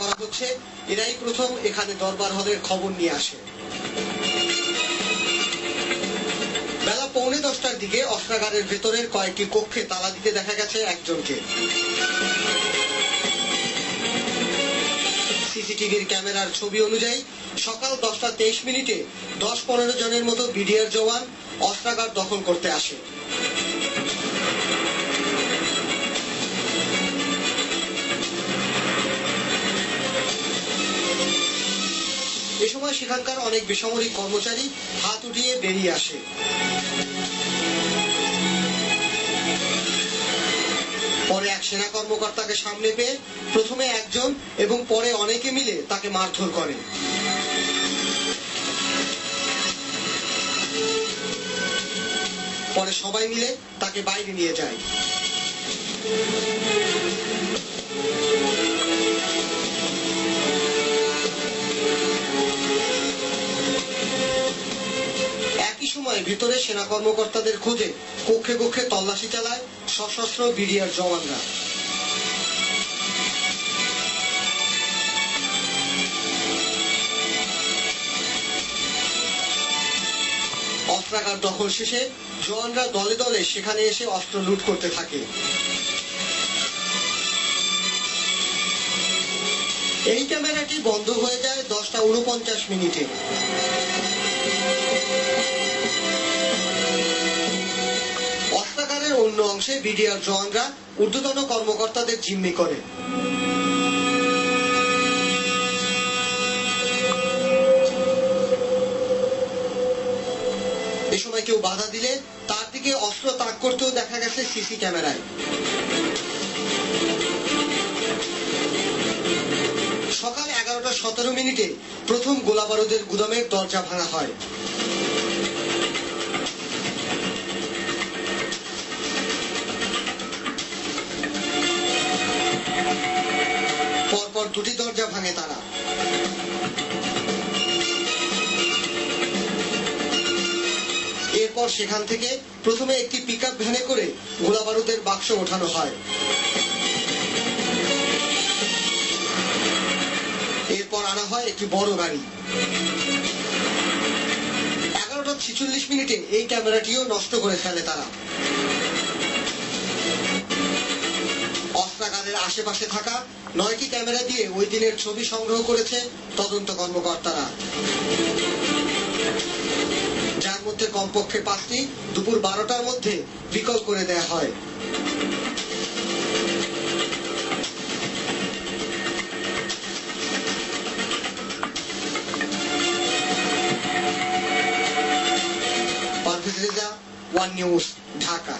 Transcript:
করা হচ্ছে, এরাই প্রথম এখানে দরবার হলের খবর নিয়ে আসে। বেলা 9:45টার দিকে অস্ত্রাগারের ভেতরের কয়েকটি কক্ষে তালা দিতে দেখা গেছে একজনকে। সিসিটিভির ক্যামেরার ছবি অনুযায়ী সকাল 10:23 10-15 জনের মতো বিডিআর জওয়ান অস্ত্রাগার দখল করতে আসে। এ সময় সেখানকার অনেক বেসামরিক কর্মচারী হাত উঠিয়ে বেরিয়ে আসে। পরে এক সেনা কর্মকর্তাকে সামনে পেয়ে প্রথমে একজন এবং পরে অনেকে মিলে তাকে মারধর করে। পরে সবাই মিলে তাকে বাইরে নিয়ে যায়। একই সময় ভিতরে সেনা কর্মকর্তাদের খোঁজে কক্ষে কক্ষে তল্লাশি চালায় সশস্ত্র বিডিআর জওয়ানরা। অস্ত্রাগার দখল শেষে জওয়ানরা দলে দলে সেখানে এসে অস্ত্র লুট করতে থাকে। এই ক্যামেরাটি বন্ধ হয়ে যায় 10:49। অস্ত্রাগারের অন্য অংশে বিডিআর জওয়ানরা ঊর্ধ্বতন কর্মকর্তাদের জিম্মি করে। এ সময় কেউ বাধা দিলে তার দিকে অস্ত্র তাক করতেও দেখা গেছে সিসি ক্যামেরায়। সকাল 11:17 প্রথম গোলাবারুদের গুদামের দরজা ভাঙা হয়। পরপর দুটি দরজা ভাঙে তারা। এরপর সেখান থেকে প্রথমে একটি পিকআপ ভ্যানে করে গোলাবারুদের বাক্স ওঠানো হয়। এরপর আনা হয় একটি বড় গাড়ি। 11:46 এই ক্যামেরাটিও নষ্ট করে ফেলে তারা। অস্ত্রাগারের আশেপাশে থাকা 9টি ক্যামেরা দিয়ে ওই দিনের ছবি সংগ্রহ করেছে তদন্ত কর্মকর্তারা, যার মধ্যে কমপক্ষে 5টি দুপুর 12টার মধ্যে বিকল করে দেয়া হয়। Parvez Reza, one news, Dhaka.